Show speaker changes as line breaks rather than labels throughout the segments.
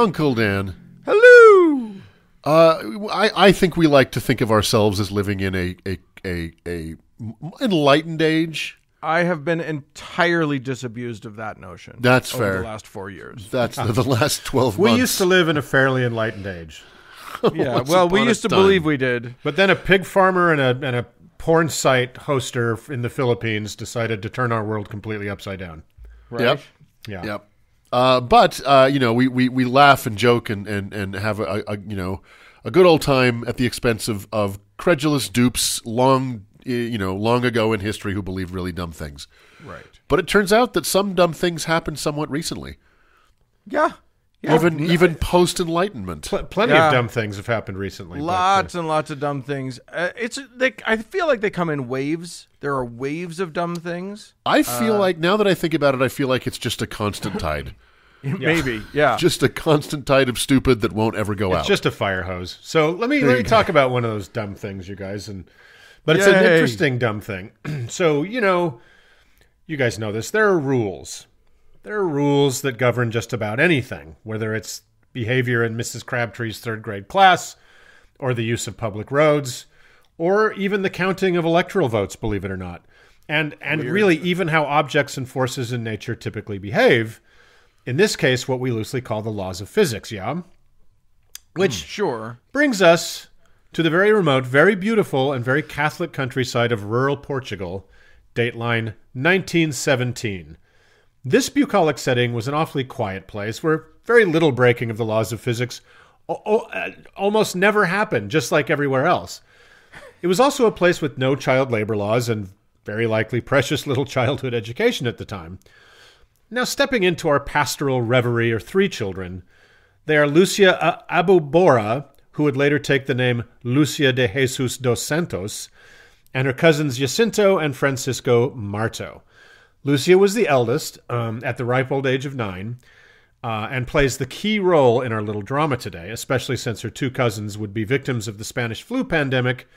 Uncle Dan.
Hello.
I think we like to think of ourselves as living in a enlightened age.
I have been entirely disabused of that notion.
That's
over
fair.
the last 4 years.
That's the last 12 months.
We used to live in a fairly enlightened age.
Yeah, well, we used to believe we did.
But then a pig farmer and a porn site hoster in the Philippines decided to turn our world completely upside down.
Right?
Yep.
Yeah.
Yep. But we laugh and joke and have a good old time at the expense of credulous dupes long ago in history who believed really dumb things.
Right.
But it turns out that some dumb things happened somewhat recently.
Yeah.
Even post-Enlightenment.
Plenty of dumb things have happened recently.
Lots and lots of dumb things. I feel like they come in waves. There are waves of dumb things.
I feel like, now that I think about it, I feel like it's just a constant tide.
Maybe, yeah.
Just a constant tide of stupid that won't ever go out.
It's just a fire hose. So let me talk about one of those dumb things, you guys. But it's an interesting dumb thing. So, you guys know this. There are rules. There are rules that govern just about anything, whether it's behavior in Mrs. Crabtree's third grade class, or the use of public roads, or even the counting of electoral votes, believe it or not. And really even how objects and forces in nature typically behave. In this case, what we loosely call the laws of physics, yeah? Which brings us to the very remote, very beautiful, and very Catholic countryside of rural Portugal, dateline 1917. This bucolic setting was an awfully quiet place where very little breaking of the laws of physics almost never happened, just like everywhere else. It was also a place with no child labor laws and very likely precious little childhood education at the time. Now, stepping into our pastoral reverie are three children. They are Lucia Abubora, who would later take the name Lucia de Jesus dos Santos, and her cousins Jacinto and Francisco Marto. Lucia was the eldest, at the ripe old age of 9, and plays the key role in our little drama today, especially since her two cousins would be victims of the Spanish flu pandemic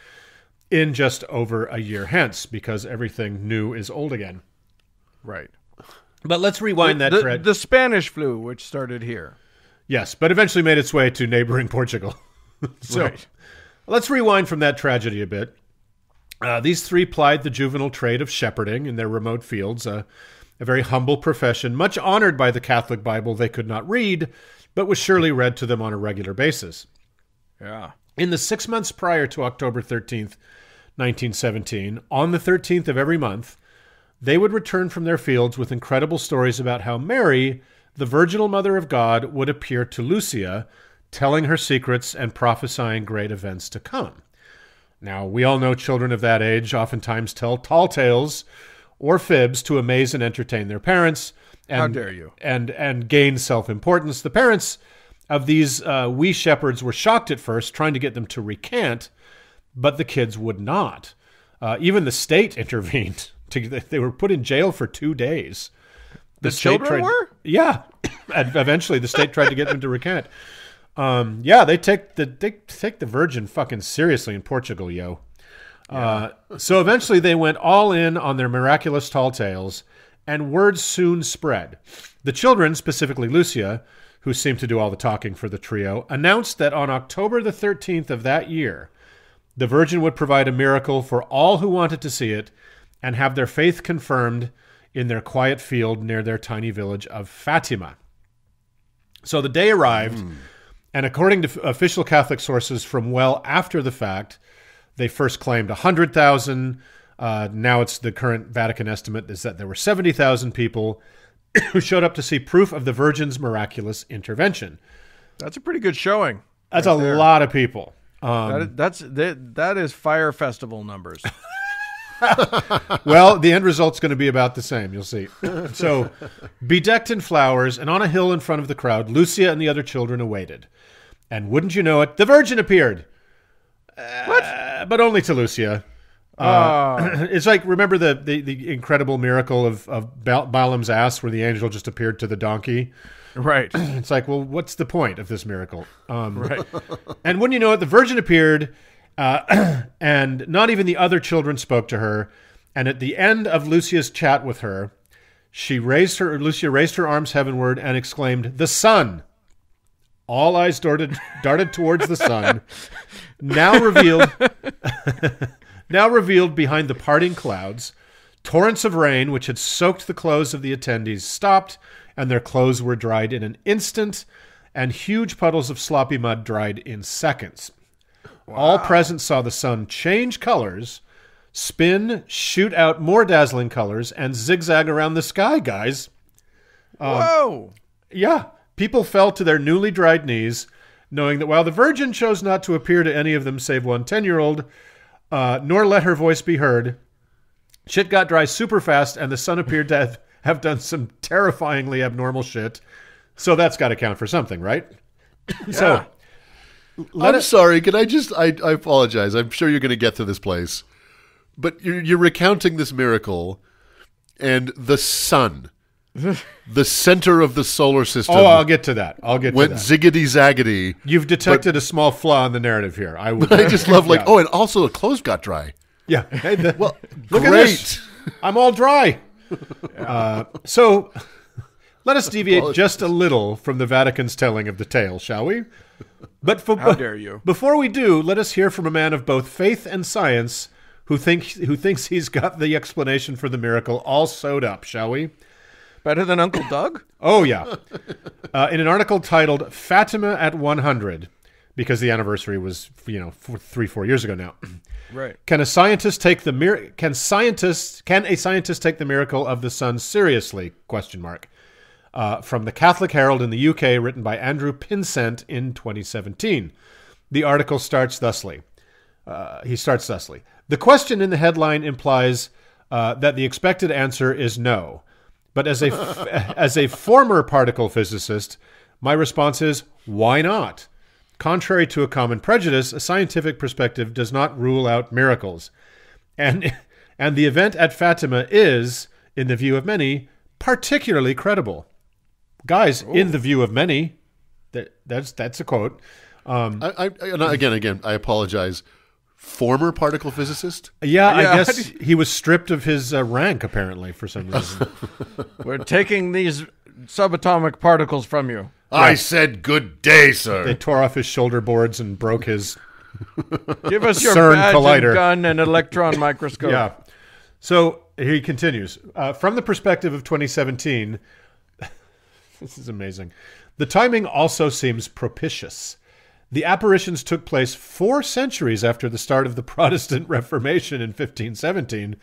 in just over a year hence, because everything new is old again.
Right.
But let's rewind that thread.
The Spanish flu, which started here.
Yes, but eventually made its way to neighboring Portugal. Let's rewind from that tragedy a bit. These three plied the juvenile trade of shepherding in their remote fields, a very humble profession, much honored by the Catholic Bible they could not read, but was surely read to them on a regular basis.
Yeah.
In the 6 months prior to October 13th, 1917, on the 13th of every month, they would return from their fields with incredible stories about how Mary, the virginal mother of God, would appear to Lucia, telling her secrets and prophesying great events to come. Now, we all know children of that age oftentimes tell tall tales or fibs to amaze and entertain their parents. And,
how dare you?
And gain self-importance. The parents of these wee shepherds were shocked at first, trying to get them to recant, but the kids would not. Even the state intervened. They were put in jail for 2 days.
The children were?
Yeah. And eventually the state tried to get them to recant. They take the Virgin fucking seriously in Portugal, yo. Yeah. So eventually they went all in on their miraculous tall tales, and word soon spread. The children, specifically Lucia, who seemed to do all the talking for the trio, announced that on October the 13th of that year, the Virgin would provide a miracle for all who wanted to see it and have their faith confirmed in their quiet field near their tiny village of Fatima. So the day arrived, and according to official Catholic sources from well after the fact, they first claimed 100,000. Now it's the current Vatican estimate is that there were 70,000 people who showed up to see proof of the Virgin's miraculous intervention.
That's a pretty good showing.
That's right a lot of people.
That is Fire Festival numbers.
Well, the end result's going to be about the same. You'll see. So, bedecked in flowers and on a hill in front of the crowd, Lucia and the other children awaited. And wouldn't you know it, the Virgin appeared.
What?
But only to Lucia. It's like, remember the incredible miracle of Balaam's ass where the angel just appeared to the donkey?
Right.
It's like, well, what's the point of this miracle?
Right.
And wouldn't you know it, the Virgin appeared, and not even the other children spoke to her. And at the end of Lucia's chat with her, Lucia raised her arms heavenward and exclaimed, "The sun!" All eyes darted towards the sun. Now revealed behind the parting clouds, torrents of rain which had soaked the clothes of the attendees stopped, and their clothes were dried in an instant, and huge puddles of sloppy mud dried in seconds. Wow. All present saw the sun change colors, spin, shoot out more dazzling colors, and zigzag around the sky, guys.
Whoa!
Yeah. People fell to their newly dried knees, knowing that while the Virgin chose not to appear to any of them save one 10-year-old, nor let her voice be heard, shit got dry super fast, and the sun appeared to have done some terrifyingly abnormal shit. So that's got to count for something, right? Yeah. So,
I'm sorry. Can I just? I apologize. I'm sure you're going to get to this place, but you're recounting this miracle, and the sun, the center of the solar system.
Oh, I'll get to that.
Went ziggity zaggity.
You've detected a small flaw in the narrative here. I
just love and also the clothes got dry.
Yeah. Hey,
well,
look at this. I'm all dry. So let us deviate just a little from the Vatican's telling of the tale, shall we? But
how dare you?
Before we do, let us hear from a man of both faith and science who thinks he's got the explanation for the miracle all sewed up, shall we?
Better than Uncle Doug?
Oh, yeah. In an article titled Fatima at 100, because the anniversary was, 3-4 years ago now.
Right.
Can a scientist take the miracle of the sun seriously? ? From the Catholic Herald in the UK, written by Andrew Pinsent in 2017. The article starts thusly. The question in the headline implies that the expected answer is no. But as a former particle physicist, my response is, why not? Contrary to a common prejudice, a scientific perspective does not rule out miracles. And the event at Fatima is, in the view of many, particularly credible. Guys, in the view of many, that's a quote.
Again, I apologize. Former particle physicist?
Yeah, I guess he was stripped of his rank, apparently, for some reason.
We're taking these subatomic particles from you.
I said good day, sir.
They tore off his shoulder boards and broke his
Give us your
CERN
badge
collider.
and gun and electron microscope.
Yeah. So he continues. From the perspective of 2017, this is amazing. The timing also seems propitious. The apparitions took place 4 centuries after the start of the Protestant Reformation in 1517,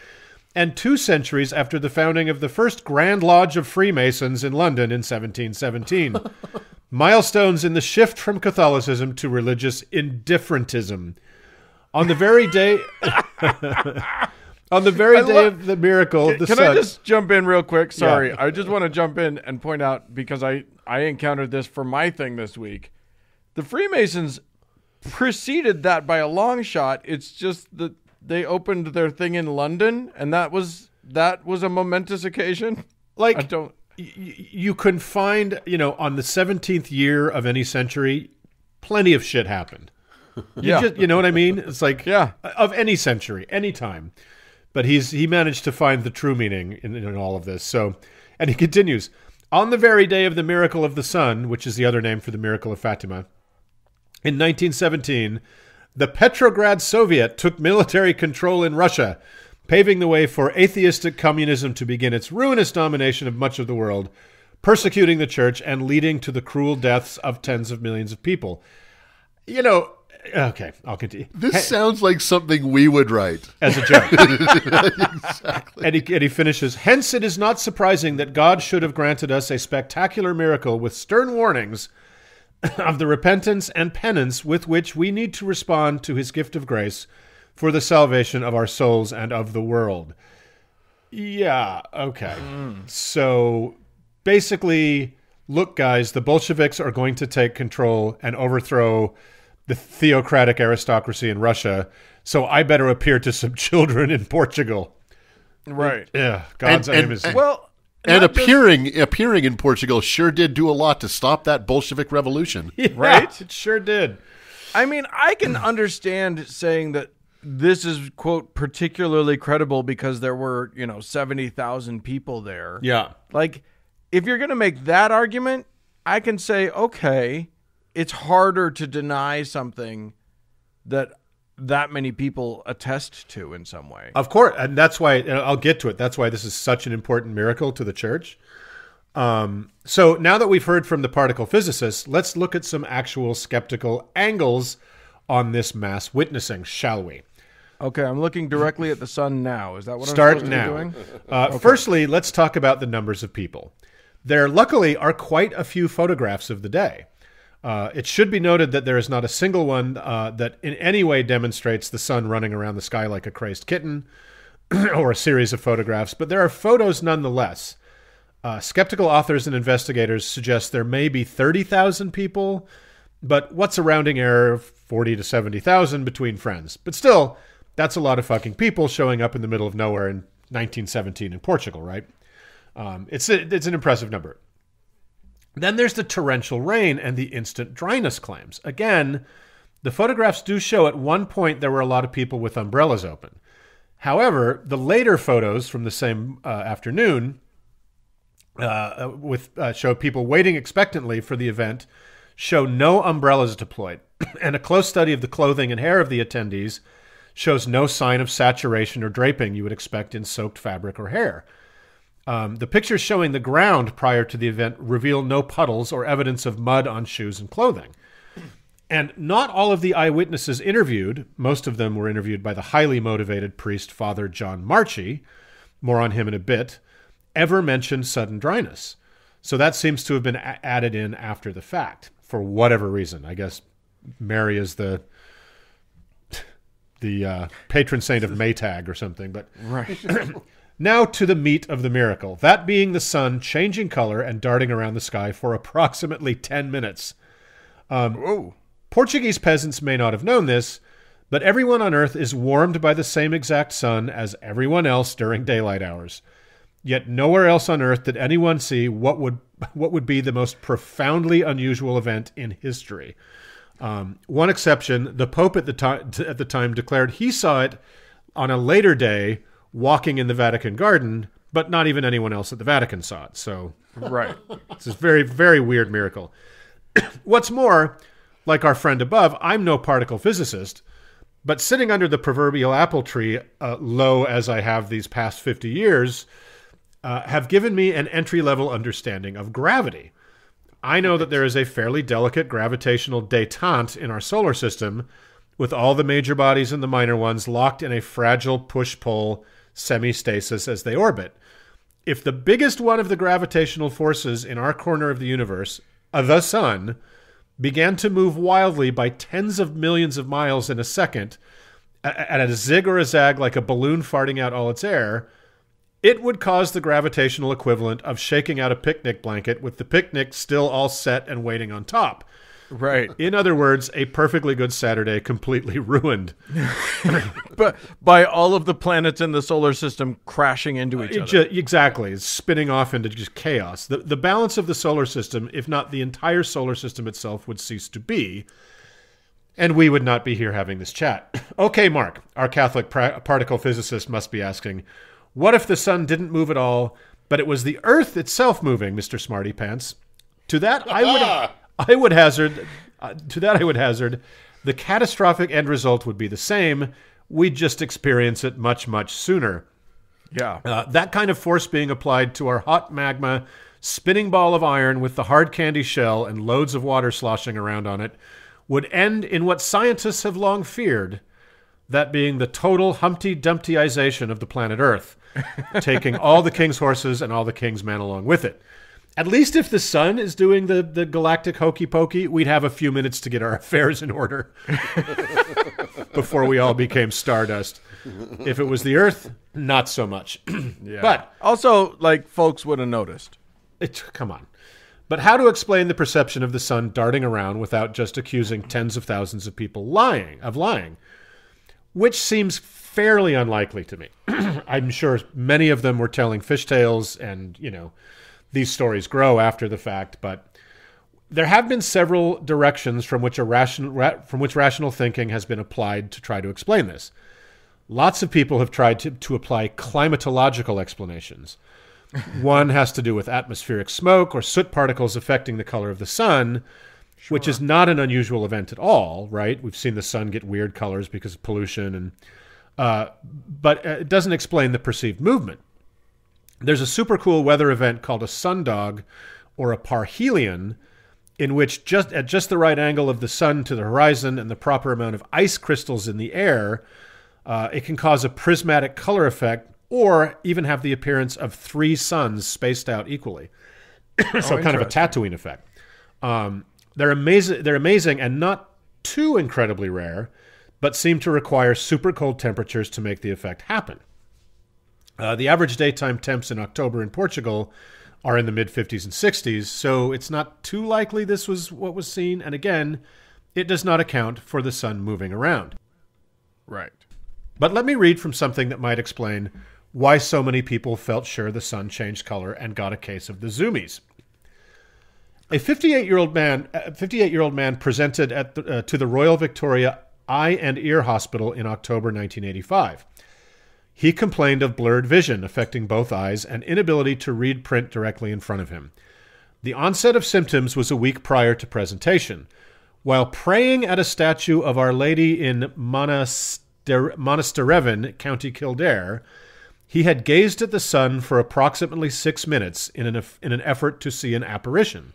and 2 centuries after the founding of the first Grand Lodge of Freemasons in London in 1717. Milestones in the shift from Catholicism to religious indifferentism. On the very day... On the very day of the miracle, the sun...
Can I just jump in real quick? Sorry. Yeah. I just want to jump in and point out, because I encountered this for my thing this week. The Freemasons preceded that by a long shot. It's just that they opened their thing in London, and that was a momentous occasion.
Like, you can find, on the 17th year of any century, plenty of shit happened. You know what I mean? It's like, of any century, any time. But he managed to find the true meaning in all of this. So, and he continues, on the very day of the miracle of the sun, which is the other name for the miracle of Fatima, in 1917, the Petrograd Soviet took military control in Russia, paving the way for atheistic communism to begin its ruinous domination of much of the world, persecuting the church and leading to the cruel deaths of tens of millions of people. Okay, I'll continue.
This sounds like something we would write.
As a joke. Exactly. And he finishes, hence it is not surprising that God should have granted us a spectacular miracle with stern warnings of the repentance and penance with which we need to respond to his gift of grace for the salvation of our souls and of the world. Yeah, okay. So basically, look, guys, the Bolsheviks are going to take control and overthrow the theocratic aristocracy in Russia, so I better appear to some children in Portugal.
Right.
Yeah, God's aim is...
And appearing in Portugal sure did do a lot to stop that Bolshevik revolution.
Yeah, right? It sure did.
I mean, I can understand saying that this is, quote, particularly credible because there were, 70,000 people there.
Yeah.
Like, if you're going to make that argument, I can say, okay, it's harder to deny something that many people attest to in some way.
Of course, and that's why, and I'll get to it, that's why this is such an important miracle to the church. So now that we've heard from the particle physicists, let's look at some actual skeptical angles on this mass witnessing, shall we?
Okay, I'm looking directly at the sun now. Is that what
Start
I'm supposed
now.
to be doing?
Okay. Firstly, let's talk about the numbers of people. There luckily are quite a few photographs of the day. It should be noted that there is not a single one that in any way demonstrates the sun running around the sky like a crazed kitten or a series of photographs, but there are photos nonetheless. Skeptical authors and investigators suggest there may be 30,000 people, but what's a rounding error of 40 to 70,000 between friends? But still, that's a lot of fucking people showing up in the middle of nowhere in 1917 in Portugal, right? It's an impressive number. Then there's the torrential rain and the instant dryness claims. Again, the photographs do show at one point there were a lot of people with umbrellas open. However, the later photos from the same afternoon show people waiting expectantly for the event show no umbrellas deployed. And a close study of the clothing and hair of the attendees shows no sign of saturation or draping you would expect in soaked fabric or hair. The pictures showing the ground prior to the event reveal no puddles or evidence of mud on shoes and clothing. And not all of the eyewitnesses interviewed, most of them were interviewed by the highly motivated priest Father John Marchi, more on him in a bit, ever mentioned sudden dryness. So that seems to have been added in after the fact, for whatever reason. I guess Mary is the patron saint of Maytag or something. But
Right.
now to the meat of the miracle, that being the sun changing color and darting around the sky for approximately 10 minutes. Portuguese peasants may not have known this, but everyone on Earth is warmed by the same exact sun as everyone else during daylight hours. Yet nowhere else on Earth did anyone see what would be the most profoundly unusual event in history. One exception, the Pope at the time declared he saw it on a later day walking in the Vatican garden, but not even anyone else at the Vatican saw it. So
Right.
it's a very, very weird miracle. What's more, like our friend above, I'm no particle physicist, but sitting under the proverbial apple tree, low as I have these past 50 years, have given me an entry-level understanding of gravity. I know that there is a fairly delicate gravitational détente in our solar system, with all the major bodies and the minor ones locked in a fragile push-pull semi-stasis as they orbit. If the biggest one of the gravitational forces in our corner of the universe, the sun, began to move wildly by tens of millions of miles in a second, at a zig or a zag like a balloon farting out all its air, it would cause the gravitational equivalent of shaking out a picnic blanket with the picnic still all set and waiting on top.
Right.
In other words, a perfectly good Saturday completely ruined.
But by all of the planets in the solar system crashing into each other.
Exactly. It's spinning off into just chaos. The balance of the solar system, if not the entire solar system itself, would cease to be. And we would not be here having this chat. Okay, Mark, our Catholic particle physicist must be asking, what if the sun didn't move at all, but it was the Earth itself moving, Mr. Smarty Pants? To that, I would hazard the catastrophic end result would be the same. We'd just experience it much, much sooner.
Yeah.
That kind of force being applied to our hot magma, spinning ball of iron with the hard candy shell and loads of water sloshing around on it would end in what scientists have long feared, that being the total Humpty Dumptyization of the planet Earth, taking all the king's horses and all the king's men along with it. At least if the sun is doing the galactic hokey pokey, we'd have a few minutes to get our affairs in order before we all became stardust. If it was the Earth, not so much.
Yeah.
But
also, like, folks would have noticed.
Come on. But how to explain the perception of the sun darting around without just accusing tens of thousands of people of lying? Which seems fairly unlikely to me. I'm sure many of them were telling fish tales and, these stories grow after the fact, but there have been several directions from which rational thinking has been applied to try to explain this. Lots of people have tried to apply climatological explanations. One has to do with atmospheric smoke or soot particles affecting the color of the sun. which is not an unusual event at all, right? We've seen the sun get weird colors because of pollution, but it doesn't explain the perceived movement. There's a super cool weather event called a sundog or a parhelion, in which at just the right angle of the sun to the horizon and the proper amount of ice crystals in the air, it can cause a prismatic color effect or even have the appearance of 3 suns spaced out equally. So kind of a Tatooine effect. They're amazing and not too incredibly rare, but seem to require super cold temperatures to make the effect happen. The average daytime temps in October in Portugal are in the mid-50s and 60s, so it's not too likely this was what was seen. And again, it does not account for the sun moving around.
Right.
But let me read from something that might explain why so many people felt sure the sun changed color and got a case of the zoomies. A 58-year-old man presented to the Royal Victoria Eye and Ear Hospital in October 1985. He complained of blurred vision affecting both eyes and inability to read print directly in front of him. The onset of symptoms was a week prior to presentation. While praying at a statue of Our Lady in Monasterevin, County Kildare, he had gazed at the sun for approximately 6 minutes in an effort to see an apparition.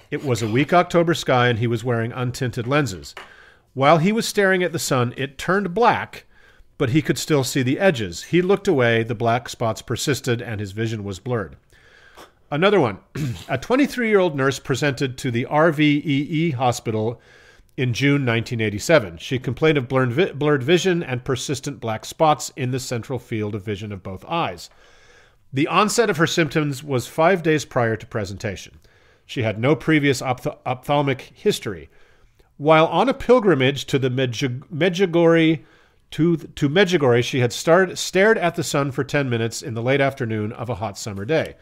It was a weak October sky and he was wearing untinted lenses. While he was staring at the sun, it turned black, but he could still see the edges. He looked away, the black spots persisted, and his vision was blurred. Another one. A 23-year-old nurse presented to the RVEE hospital in June 1987. She complained of blurred vision and persistent black spots in the central field of vision of both eyes. The onset of her symptoms was 5 days prior to presentation. She had no previous ophthalmic history. While on a pilgrimage to the Medjugorje, she had stared at the sun for 10 minutes in the late afternoon of a hot summer day.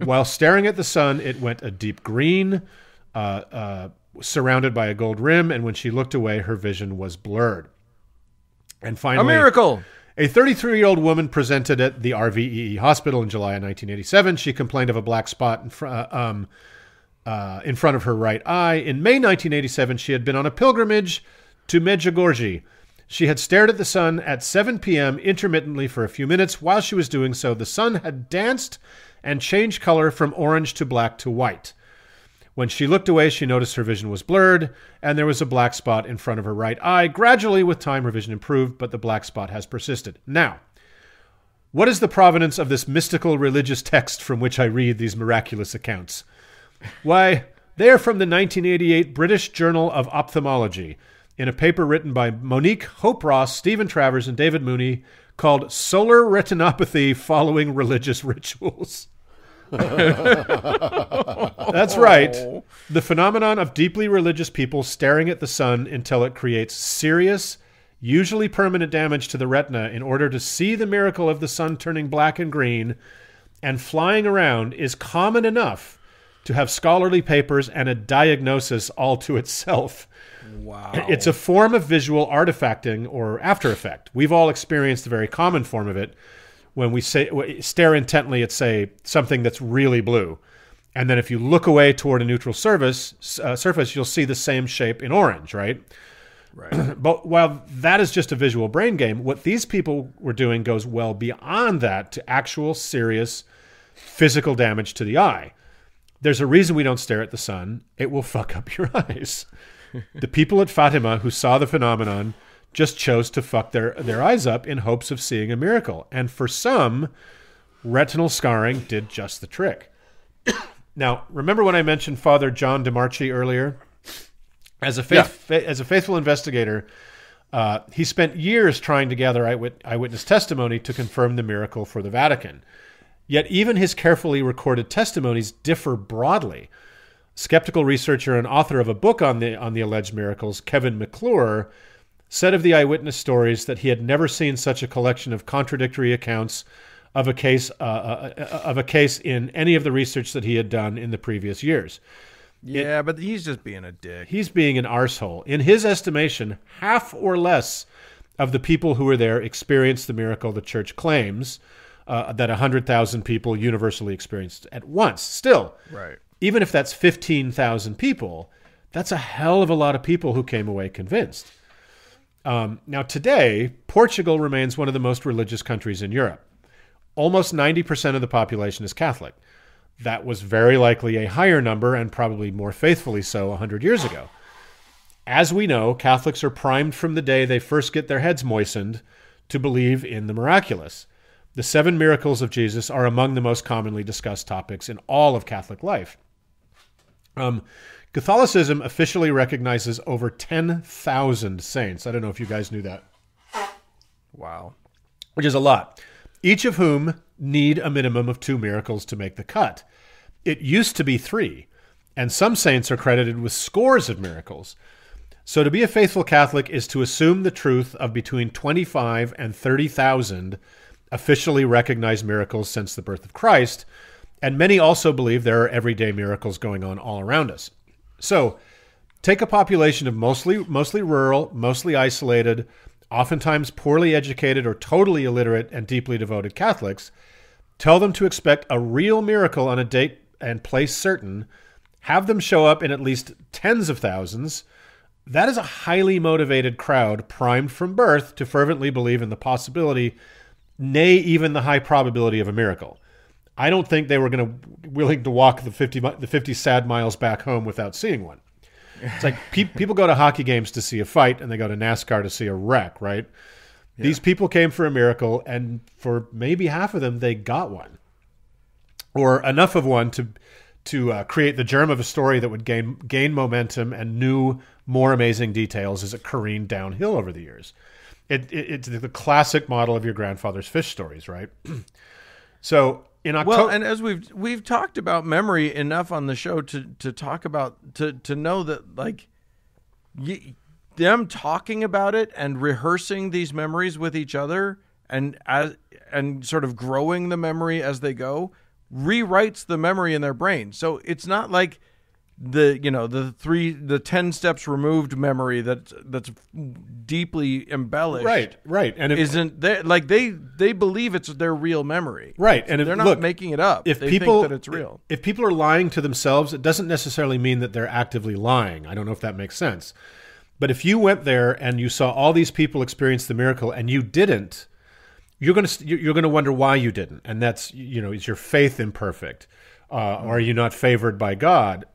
While staring at the sun, it went a deep green, surrounded by a gold rim, and when she looked away, her vision was blurred. And finally,
a miracle!
A 33-year-old woman presented at the RVEE hospital in July of 1987. She complained of a black spot in front of her right eye. In May 1987, she had been on a pilgrimage to Medjugorje. She had stared at the sun at 7 p.m. intermittently for a few minutes. While she was doing so, the sun had danced and changed color from orange to black to white. When she looked away, she noticed her vision was blurred, and there was a black spot in front of her right eye. Gradually, with time, her vision improved, but the black spot has persisted. Now, what is the provenance of this mystical religious text from which I read these miraculous accounts? Why, they are from the 1988 British Journal of Ophthalmology, in a paper written by Monique Hope Ross, Stephen Travers, and David Mooney, called Solar Retinopathy Following Religious Rituals. That's right. The phenomenon of deeply religious people staring at the sun until it creates serious, usually permanent damage to the retina in order to see the miracle of the sun turning black and green and flying around is common enough to have scholarly papers and a diagnosis all to itself.
Wow.
It's a form of visual artifacting or after effect. We've all experienced a very common form of it when we stare intently at, say, something that's really blue. And then if you look away toward a neutral surface, you'll see the same shape in orange, right?
Right.
But while that is just a visual brain game, what these people were doing goes well beyond that to actual serious physical damage to the eye. There's a reason we don't stare at the sun. It will fuck up your eyes. The people at Fatima who saw the phenomenon just chose to fuck their eyes up in hopes of seeing a miracle. And for some, retinal scarring did just the trick. Now, remember when I mentioned Father John DeMarchi earlier? As a faithful investigator, he spent years trying to gather eyewitness testimony to confirm the miracle for the Vatican. Yet even his carefully recorded testimonies differ broadly. Skeptical researcher and author of a book on the alleged miracles, Kevin McClure, said of the eyewitness stories that he had never seen such a collection of contradictory accounts of a case in any of the research that he had done in the previous years.
Yeah, but he's just being a dick.
He's being an arsehole. In his estimation, half or less of the people who were there experienced the miracle the church claims that 100,000 people universally experienced at once. Still,
right.
Even if that's 15,000 people, That's a hell of a lot of people who came away convinced. Now, today, Portugal remains one of the most religious countries in Europe. Almost 90% of the population is Catholic. That was very likely a higher number, and probably more faithfully so 100 years ago. As we know, Catholics are primed from the day they first get their heads moistened to believe in the miraculous. The 7 miracles of Jesus are among the most commonly discussed topics in all of Catholic life. Catholicism officially recognizes over 10,000 saints. I don't know if you guys knew that.
Wow.
Which is a lot. Each of whom need a minimum of 2 miracles to make the cut. It used to be 3, and some saints are credited with scores of miracles. So to be a faithful Catholic is to assume the truth of between 25 and 30,000 officially recognized miracles since the birth of Christ, and many also believe there are everyday miracles going on all around us. So take a population of mostly rural, mostly isolated, oftentimes poorly educated or totally illiterate and deeply devoted Catholics, tell them to expect a real miracle on a date and place certain, have them show up in at least tens of thousands. That is a highly motivated crowd primed from birth to fervently believe in the possibility, nay, even the high probability of a miracle. I don't think they were willing to walk the 50 sad miles back home without seeing one. It's like people go to hockey games to see a fight, and they go to NASCAR to see a wreck, right? Yeah. These people came for a miracle, and for maybe half of them, they got one. Or enough of one to create the germ of a story that would gain momentum and new, more amazing details as it careened downhill over the years. It's the classic model of your grandfather's fish stories, right? So in October,
well, and as we've talked about memory enough on the show to talk about to know that like them talking about it and rehearsing these memories with each other and sort of growing the memory as they go rewrites the memory in their brain. So it's not like the 10 steps removed memory that's deeply embellished.
Right. And
isn't there, like they believe it's their real memory.
Right. And
they're not making it up. They think that it's real.
If people are lying to themselves, it doesn't necessarily mean that they're actively lying. I don't know if that makes sense. But if you went there and you saw all these people experience the miracle and you didn't, you're going to wonder why you didn't. And that's, is your faith imperfect? Are you not favored by God?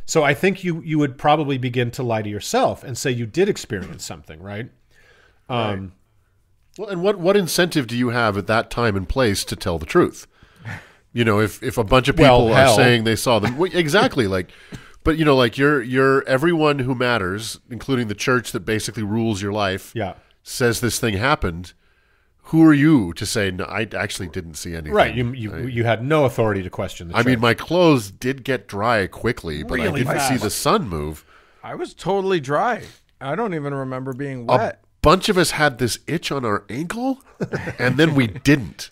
So I think you would probably begin to lie to yourself and say you did experience something, right?
Right. Well, and what incentive do you have at that time and place to tell the truth? If a bunch of people are saying they saw them, exactly. But you're everyone who matters, including the church that basically rules your life, says this thing happened. Who are you to say, no, I actually didn't see anything?
Right. You had no authority to question the church.
I mean, my clothes did get dry quickly, but really I didn't see the sun move.
I was totally dry. I don't even remember being wet.
A bunch of us had this itch on our ankle, and then we didn't.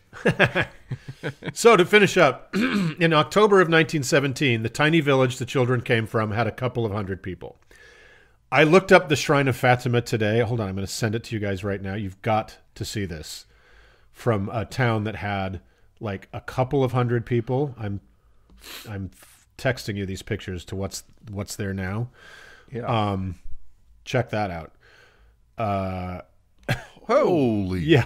So to finish up, in October of 1917, the tiny village the children came from had a couple of hundred people. I looked up the Shrine of Fatima today. Hold on, I'm going to send it to you guys right now. You've got to see this. From a town that had like a couple of hundred people. I'm texting you these pictures to what's there now. Yeah. Check that out.
Holy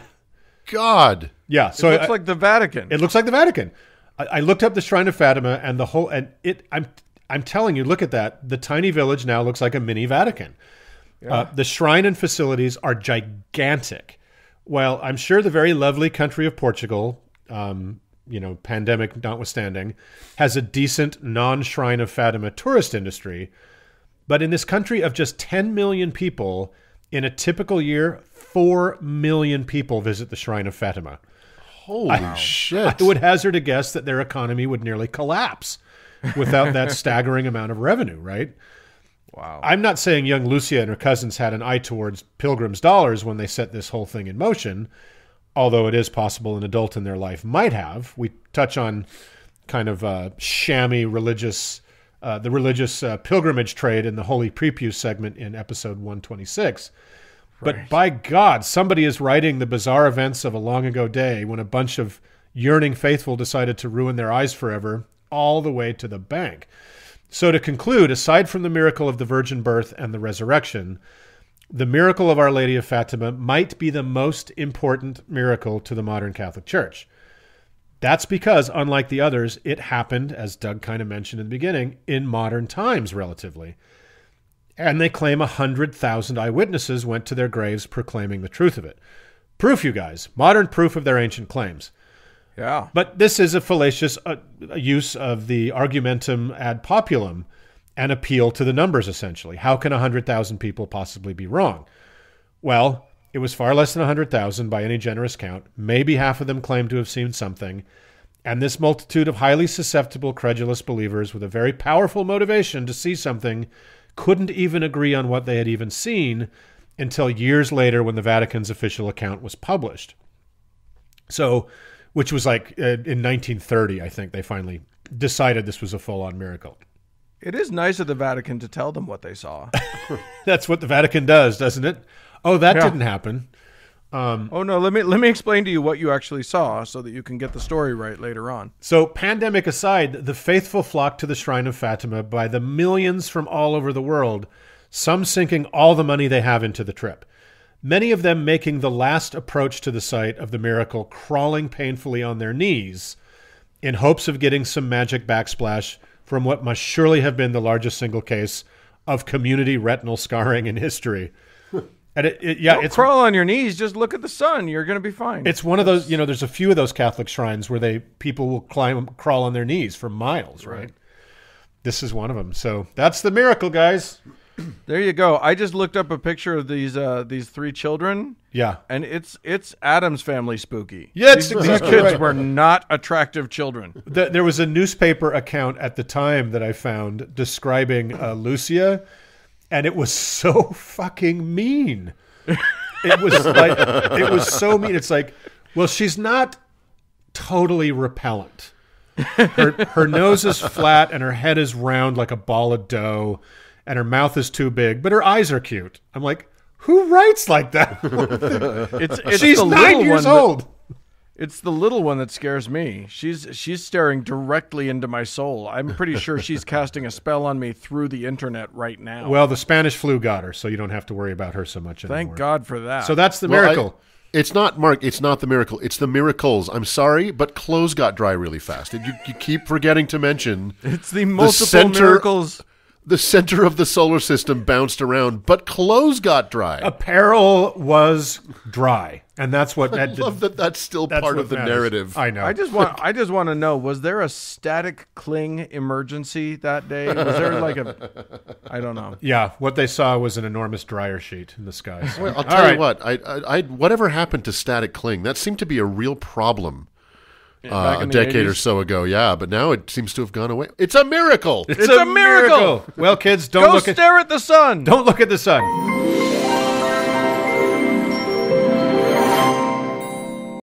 God.
Yeah. So
it looks like the Vatican.
It looks like the Vatican. I looked up the Shrine of Fatima and I'm telling you, look at that. The tiny village now looks like a mini Vatican. Yeah. The shrine and facilities are gigantic. Well, I'm sure the very lovely country of Portugal, pandemic notwithstanding, has a decent non-Shrine of Fatima tourist industry. But in this country of just 10 million people, in a typical year, 4 million people visit the Shrine of Fatima.
Holy shit.
I would hazard a guess that their economy would nearly collapse without that staggering amount of revenue, right?
Wow.
I'm not saying young Lucia and her cousins had an eye towards pilgrims' dollars when they set this whole thing in motion, although it is possible an adult in their life might have. We touch on kind of shammy religious, the religious pilgrimage trade in the Holy Prepuce segment in episode 126. Right. But by God, somebody is writing the bizarre events of a long ago day when a bunch of yearning faithful decided to ruin their eyes forever all the way to the bank. So to conclude, aside from the miracle of the virgin birth and the resurrection, the miracle of Our Lady of Fatima might be the most important miracle to the modern Catholic Church. That's because, unlike the others, it happened, as Doug kind of mentioned in the beginning, in modern times relatively. And they claim 100,000 eyewitnesses went to their graves proclaiming the truth of it. Proof, you guys. Modern proof of their ancient claims.
Yeah.
But this is a fallacious use of the argumentum ad populum, an appeal to the numbers, essentially. How can 100,000 people possibly be wrong? Well, it was far less than 100,000 by any generous count. Maybe half of them claimed to have seen something. And this multitude of highly susceptible, credulous believers with a very powerful motivation to see something couldn't even agree on what they had even seen until years later when the Vatican's official account was published. So, which was like in 1930, I think they finally decided this was a full-on miracle.
It is nice of the Vatican to tell them what they saw.
That's what the Vatican does, doesn't it? Oh, that didn't happen.
Oh no, let me explain to you what you actually saw so that you can get the story right later on.
So, pandemic aside, the faithful flocked to the Shrine of Fatima by the millions from all over the world, some sinking all the money they have into the trip. Many of them making the last approach to the site of the miracle, crawling painfully on their knees in hopes of getting some magic backsplash from what must surely have been the largest single case of community retinal scarring in history. And
Don't crawl on your knees. Just look at the sun. You're going to be fine.
It's one of those, there's a few of those Catholic shrines where people will crawl on their knees for miles, right? This is one of them. So that's the miracle, guys.
There you go. I just looked up a picture of these three children.
Yeah.
And it's Addams Family spooky.
Yeah,
these kids were not attractive children.
There was a newspaper account at the time that I found describing Lucia, and it was so fucking mean. It was so mean. It's like, well, she's not totally repellent. Her nose is flat and her head is round like a ball of dough, and her mouth is too big, but her eyes are cute. I'm like, who writes like that? She's 9 years old.
It's the little one that scares me. She's staring directly into my soul. I'm pretty sure she's casting a spell on me through the internet right now.
Well, the Spanish flu got her, so you don't have to worry about her so much anymore.
Thank God for that.
So that's the miracle.
It's not, Mark, it's not the miracle. It's the miracles. I'm sorry, but clothes got dry really fast. You keep forgetting to mention
it's the multiple miracles.
The center of the solar system bounced around, but clothes got dry.
Apparel was dry, and that's what.
I love that. That's still part of the narrative.
I know.
I just want to know: was there a static cling emergency that day? Was there like I don't know.
Yeah, what they saw was an enormous dryer sheet in the sky. So.
Well, I'll tell you what. I whatever happened to static cling? That seemed to be a real problem. A decade
80s.
or so ago, yeah, but now it seems to have gone away. It's a miracle.
It's a miracle.
Well, kids, don't
stare at the sun.
Don't look at the sun.